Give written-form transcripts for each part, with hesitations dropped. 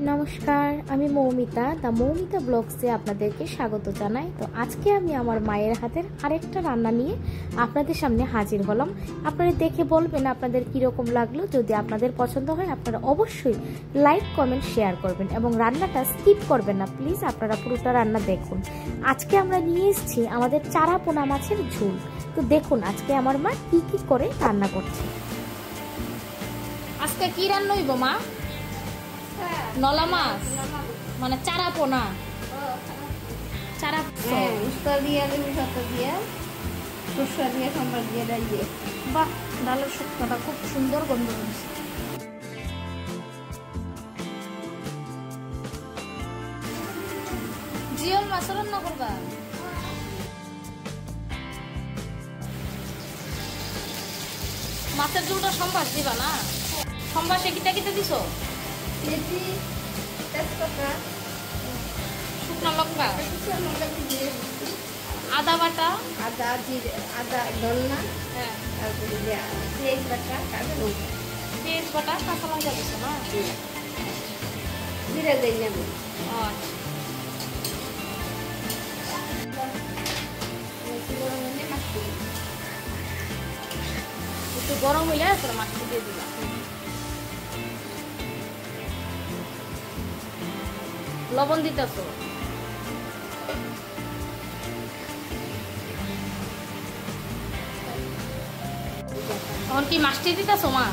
নমস্কার, আমি মৌমিতা দা মৌমিতা ব্লগসে আপনাদেরকে স্বাগত জানাই। তো আজকে আমি আমার মায়ের হাতের আরেকটা রান্না নিয়ে আপনাদের সামনে হাজির হলাম। আপনারা দেখে বলবেন আপনাদের কীরকম লাগলো। যদি আপনাদের পছন্দ হয় আপনারা অবশ্যই লাইক, কমেন্ট, শেয়ার করবেন এবং রান্নাটা স্কিপ করবেন না প্লিজ। আপনারা পুরোটা রান্না দেখুন। আজকে আমরা নিয়ে এসেছি আমাদের চারা পোনা মাছের ঝোল। তো দেখুন আজকে আমার মা কি কি করে রান্না করছে। আজকে কি রান্না হইব মা? নলা মাছ মানে চারা পোনা, চারা উস্তা দিয়ে লেবু পাতা দিয়ে সরষা দিয়ে সম্বার দিয়ে ডাল দিয়ে। বাহ, ডালের শুকনোটা খুব সুন্দর গন্ধ হচ্ছে। জিওল মাছ রান্না করবা? মাছের ঝোলটা সম্বাস দিবা না? সম্বাসে কিটা কিটা দিছো? মেথি, তেজপাতা, শুকনো লঙ্কা, আদা বাটা, আদা, জিরে, আদা, ধনিয়া, হ্যাঁ, তারপরে পেঁয়াজ বাটা, কাঁচা লঙ্কা, পেঁয়াজ বাটা, কাঁচা লঙ্কা দিছো না? জিরে দিয়ে নেব। একটু গরম হইলে তোর মাছটা দিয়ে দিবা। লবণ দিতেছো? তখন কি মাছটি দিতেছো মা?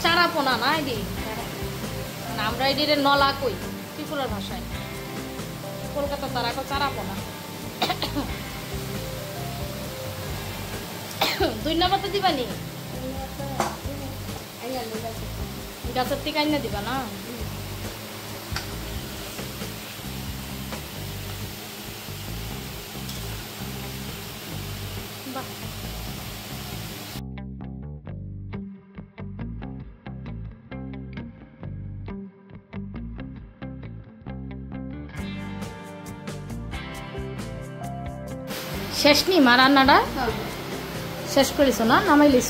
চারা পোনা না এডি? না, আমরা এডিরে নলা কই ত্রিপুরার ভাষায়। কলকাতা তারা কো চারা পোনা। দুই নাম্বারতে দিবানি? গাছের থেকে আইনা দিবা না? বাহ, শেষ নি মা রান্নাটা? শেষ করিস না, নামাই লিস?